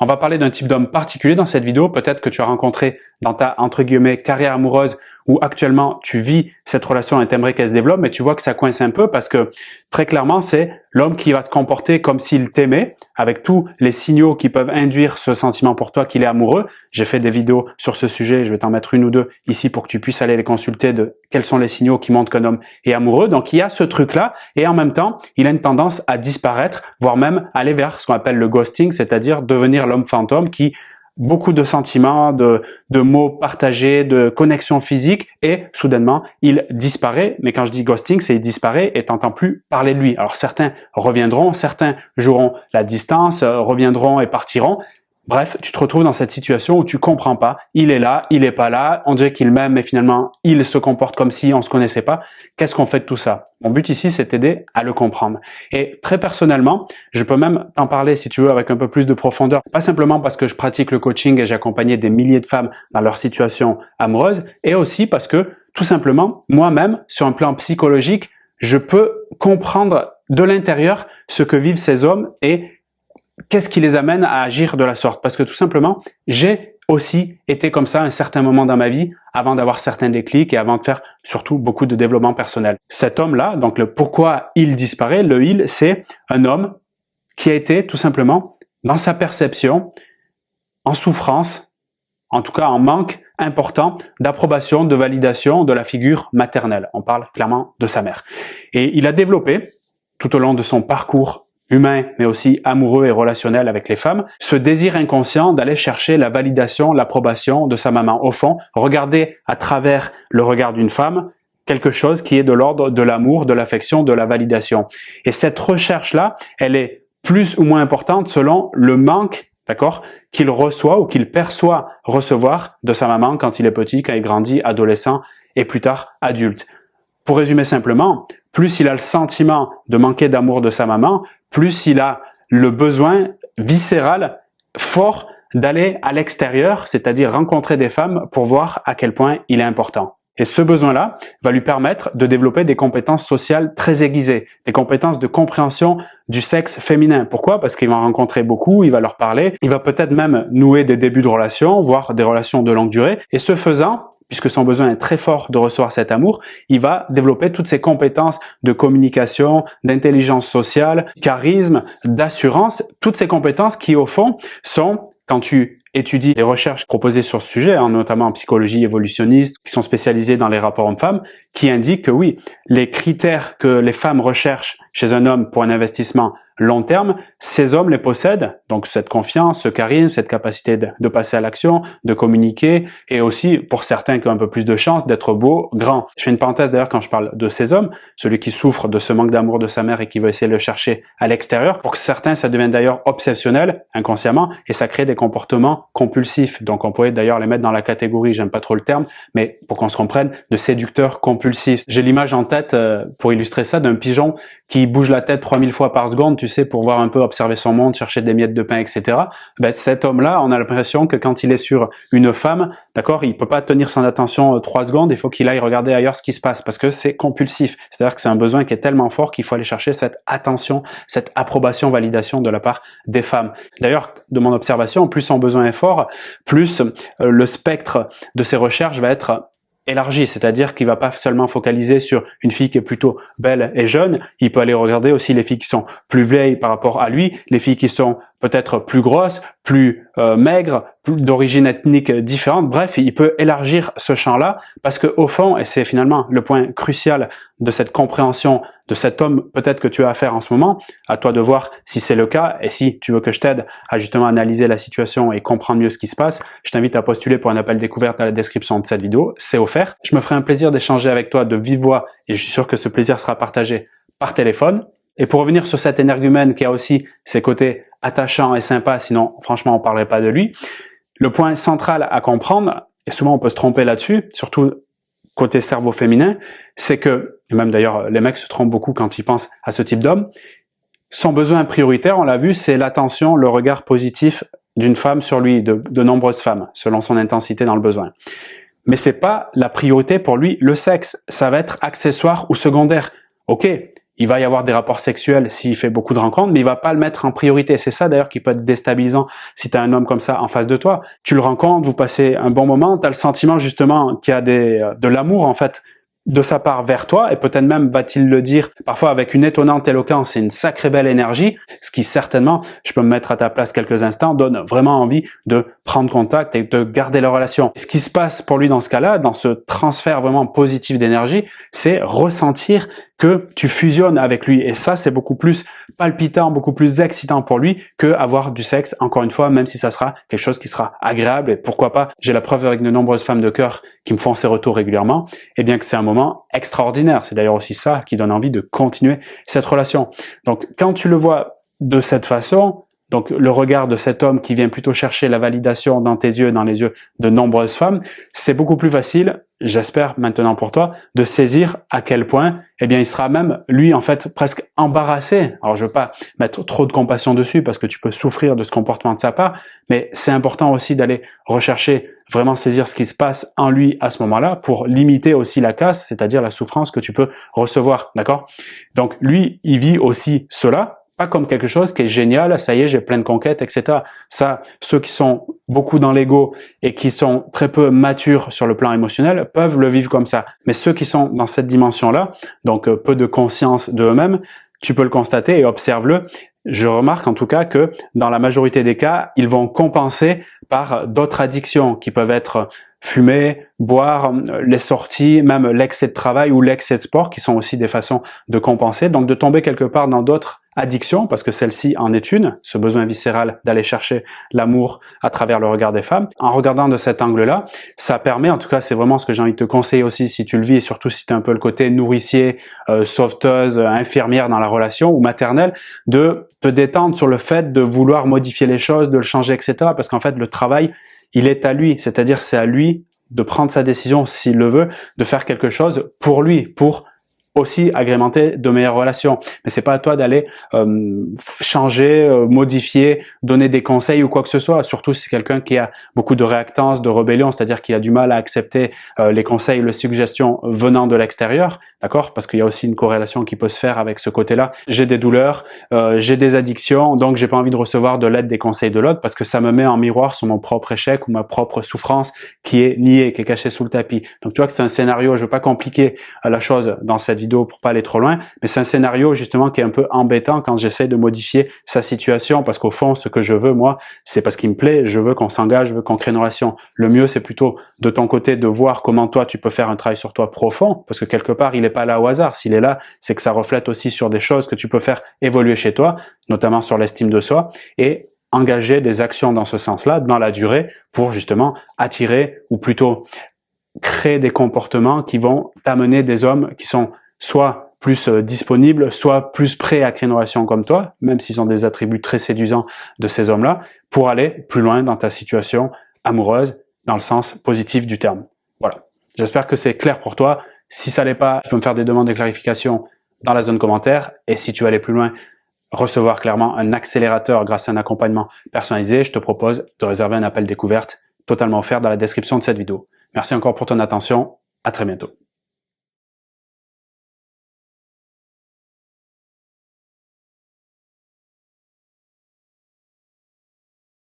On va parler d'un type d'homme particulier dans cette vidéo, peut-être que tu as rencontré dans ta, entre guillemets, carrière amoureuse où actuellement tu vis cette relation et tu aimerais qu'elle se développe, mais tu vois que ça coince un peu parce que très clairement, c'est l'homme qui va se comporter comme s'il t'aimait, avec tous les signaux qui peuvent induire ce sentiment pour toi qu'il est amoureux. J'ai fait des vidéos sur ce sujet, je vais t'en mettre une ou deux ici pour que tu puisses aller les consulter de quels sont les signaux qui montrent qu'un homme est amoureux. Donc il y a ce truc-là et en même temps, il a une tendance à disparaître, voire même aller vers ce qu'on appelle le ghosting, c'est-à-dire devenir l'homme fantôme qui beaucoup de sentiments, de mots partagés, de connexions physiques et soudainement, il disparaît. Mais quand je dis ghosting, c'est il disparaît et t'entends plus parler de lui. Alors certains reviendront, certains joueront la distance, reviendront et partiront. Bref, tu te retrouves dans cette situation où tu comprends pas. Il est là, il est pas là. On dirait qu'il m'aime, mais finalement, il se comporte comme si on se connaissait pas. Qu'est-ce qu'on fait de tout ça? Mon but ici, c'est t'aider à le comprendre. Et très personnellement, je peux même t'en parler, si tu veux, avec un peu plus de profondeur. Pas simplement parce que je pratique le coaching et j'ai accompagné des milliers de femmes dans leur situation amoureuse, et aussi parce que, tout simplement, moi-même, sur un plan psychologique, je peux comprendre de l'intérieur ce que vivent ces hommes et qu'est-ce qui les amène à agir de la sorte? Parce que tout simplement, j'ai aussi été comme ça à un certain moment dans ma vie avant d'avoir certains déclics et avant de faire surtout beaucoup de développement personnel. Cet homme-là, donc le pourquoi il disparaît, le il, c'est un homme qui a été tout simplement dans sa perception en souffrance, en tout cas en manque important d'approbation, de validation de la figure maternelle. On parle clairement de sa mère. Et il a développé tout au long de son parcours humain, mais aussi amoureux et relationnel avec les femmes, ce désir inconscient d'aller chercher la validation, l'approbation de sa maman. Au fond, regarder à travers le regard d'une femme quelque chose qui est de l'ordre de l'amour, de l'affection, de la validation. Et cette recherche-là, elle est plus ou moins importante selon le manque, d'accord, qu'il reçoit ou qu'il perçoit recevoir de sa maman quand il est petit, quand il grandit, adolescent et plus tard adulte. Pour résumer simplement, plus il a le sentiment de manquer d'amour de sa maman, plus il a le besoin viscéral fort d'aller à l'extérieur, c'est-à-dire rencontrer des femmes pour voir à quel point il est important. Et ce besoin-là va lui permettre de développer des compétences sociales très aiguisées, des compétences de compréhension du sexe féminin. Pourquoi? Parce qu'il va en rencontrer beaucoup, il va leur parler, il va peut-être même nouer des débuts de relations, voire des relations de longue durée. Et ce faisant, puisque son besoin est très fort de recevoir cet amour, il va développer toutes ses compétences de communication, d'intelligence sociale, charisme, d'assurance, toutes ces compétences qui, au fond, sont, quand tu étudies les recherches proposées sur ce sujet, notamment en psychologie évolutionniste, qui sont spécialisées dans les rapports hommes-femmes, qui indiquent que oui, les critères que les femmes recherchent chez un homme pour un investissement long terme, ces hommes les possèdent, donc cette confiance, ce charisme, cette capacité de passer à l'action, de communiquer, et aussi, pour certains qui ont un peu plus de chance, d'être beau, grand. Je fais une parenthèse d'ailleurs quand je parle de ces hommes, celui qui souffre de ce manque d'amour de sa mère et qui veut essayer de le chercher à l'extérieur. Pour certains, ça devient d'ailleurs obsessionnel, inconsciemment, et ça crée des comportements compulsifs. Donc on pourrait d'ailleurs les mettre dans la catégorie, j'aime pas trop le terme, mais pour qu'on se comprenne, de séducteurs compulsifs. J'ai l'image en tête, pour illustrer ça, d'un pigeon qui bouge la tête 3000 fois par seconde, tu sais, pour voir un peu, observer son monde, chercher des miettes de pain, etc. Ben, cet homme-là, on a l'impression que quand il est sur une femme, d'accord, il peut pas tenir son attention 3 secondes, il faut qu'il aille regarder ailleurs ce qui se passe, parce que c'est compulsif. C'est-à-dire que c'est un besoin qui est tellement fort qu'il faut aller chercher cette attention, cette approbation, validation de la part des femmes. D'ailleurs, de mon observation, plus son besoin est fort, plus le spectre de ses recherches va être élargi, c'est-à-dire qu'il va pas seulement focaliser sur une fille qui est plutôt belle et jeune, il peut aller regarder aussi les filles qui sont plus vieilles par rapport à lui, les filles qui sont peut-être plus grosses, plus maigres, d'origine ethnique différente. Bref, il peut élargir ce champ-là parce que au fond, et c'est finalement le point crucial de cette compréhension de cet homme peut-être que tu as affaire en ce moment, à toi de voir si c'est le cas et si tu veux que je t'aide à justement analyser la situation et comprendre mieux ce qui se passe, je t'invite à postuler pour un appel découverte dans la description de cette vidéo, c'est offert. Je me ferai un plaisir d'échanger avec toi de vive voix et je suis sûr que ce plaisir sera partagé par téléphone. Et pour revenir sur cet énergumène qui a aussi ses côtés attachants et sympas, sinon franchement on parlerait pas de lui, le point central à comprendre, et souvent on peut se tromper là-dessus, surtout côté cerveau féminin, c'est que, et même d'ailleurs les mecs se trompent beaucoup quand ils pensent à ce type d'homme, son besoin prioritaire, on l'a vu, c'est l'attention, le regard positif d'une femme sur lui, de nombreuses femmes, selon son intensité dans le besoin. Mais c'est pas la priorité pour lui, le sexe, ça va être accessoire ou secondaire. Ok, il va y avoir des rapports sexuels s'il fait beaucoup de rencontres, mais il va pas le mettre en priorité. C'est ça d'ailleurs qui peut être déstabilisant si tu as un homme comme ça en face de toi. Tu le rencontres, vous passez un bon moment, tu as le sentiment justement qu'il y a de l'amour en fait de sa part vers toi, et peut-être même va-t-il le dire parfois avec une étonnante éloquence et une sacrée belle énergie, ce qui certainement, je peux me mettre à ta place quelques instants, donne vraiment envie de prendre contact et de garder la relation. Ce qui se passe pour lui dans ce cas-là, dans ce transfert vraiment positif d'énergie, c'est ressentir que tu fusionnes avec lui, et ça c'est beaucoup plus palpitant, beaucoup plus excitant pour lui que avoir du sexe, encore une fois, même si ça sera quelque chose qui sera agréable, et pourquoi pas, j'ai la preuve avec de nombreuses femmes de cœur qui me font ces retours régulièrement, et bien que c'est un moment extraordinaire. C'est d'ailleurs aussi ça qui donne envie de continuer cette relation. Donc quand tu le vois de cette façon, donc le regard de cet homme qui vient plutôt chercher la validation dans tes yeux, dans les yeux de nombreuses femmes, c'est beaucoup plus facile, j'espère maintenant pour toi, de saisir à quel point, eh bien, il sera même, lui, en fait, presque embarrassé. Alors, je veux pas mettre trop de compassion dessus parce que tu peux souffrir de ce comportement de sa part, mais c'est important aussi d'aller rechercher, vraiment saisir ce qui se passe en lui à ce moment-là pour limiter aussi la casse, c'est-à-dire la souffrance que tu peux recevoir, d'accord? Donc, lui, il vit aussi cela, pas comme quelque chose qui est génial, ça y est, j'ai plein de conquêtes, etc. Ça, ceux qui sont beaucoup dans l'ego et qui sont très peu matures sur le plan émotionnel peuvent le vivre comme ça. Mais ceux qui sont dans cette dimension-là, donc peu de conscience de eux-mêmes, tu peux le constater et observe-le. Je remarque en tout cas que dans la majorité des cas, ils vont compenser par d'autres addictions qui peuvent être fumer, boire, les sorties, même l'excès de travail ou l'excès de sport, qui sont aussi des façons de compenser. Donc de tomber quelque part dans d'autres addictions, parce que celle-ci en est une, ce besoin viscéral d'aller chercher l'amour à travers le regard des femmes. En regardant de cet angle-là, ça permet, en tout cas c'est vraiment ce que j'ai envie de te conseiller aussi si tu le vis, et surtout si tu as un peu le côté nourricier, sauveteuse, infirmière dans la relation ou maternelle, de te détendre sur le fait de vouloir modifier les choses, de le changer, etc. Parce qu'en fait le travail, il est à lui, c'est-à-dire c'est à lui de prendre sa décision s'il le veut, de faire quelque chose pour lui, pour aussi agrémenter de meilleures relations. Mais c'est pas à toi d'aller changer, modifier, donner des conseils ou quoi que ce soit, surtout si c'est quelqu'un qui a beaucoup de réactance, de rébellion, c'est-à-dire qu'il a du mal à accepter les conseils, les suggestions venant de l'extérieur, d'accord? Parce qu'il y a aussi une corrélation qui peut se faire avec ce côté-là. J'ai des douleurs, j'ai des addictions, donc j'ai pas envie de recevoir de l'aide, des conseils de l'autre, parce que ça me met en miroir sur mon propre échec ou ma propre souffrance qui est niée, qui est cachée sous le tapis. Donc tu vois que c'est un scénario, je veux pas compliquer la chose dans cette vidéo pour pas aller trop loin, mais c'est un scénario justement qui est un peu embêtant quand j'essaie de modifier sa situation, parce qu'au fond, ce que je veux, moi, c'est parce qu'il me plaît, je veux qu'on s'engage, je veux qu'on crée une relation. Le mieux, c'est plutôt de ton côté de voir comment toi, tu peux faire un travail sur toi profond, parce que quelque part, il n'est pas là au hasard. S'il est là, c'est que ça reflète aussi sur des choses que tu peux faire évoluer chez toi, notamment sur l'estime de soi, et engager des actions dans ce sens-là, dans la durée, pour justement attirer, ou plutôt créer des comportements qui vont t'amener des hommes qui sont soit plus disponibles, soit plus prêts à créer une relation comme toi, même s'ils ont des attributs très séduisants de ces hommes-là, pour aller plus loin dans ta situation amoureuse, dans le sens positif du terme. Voilà. J'espère que c'est clair pour toi. Si ça l'est pas, tu peux me faire des demandes de clarification dans la zone commentaire. Et si tu veux aller plus loin, recevoir clairement un accélérateur grâce à un accompagnement personnalisé, je te propose de réserver un appel découverte totalement offert dans la description de cette vidéo. Merci encore pour ton attention. À très bientôt.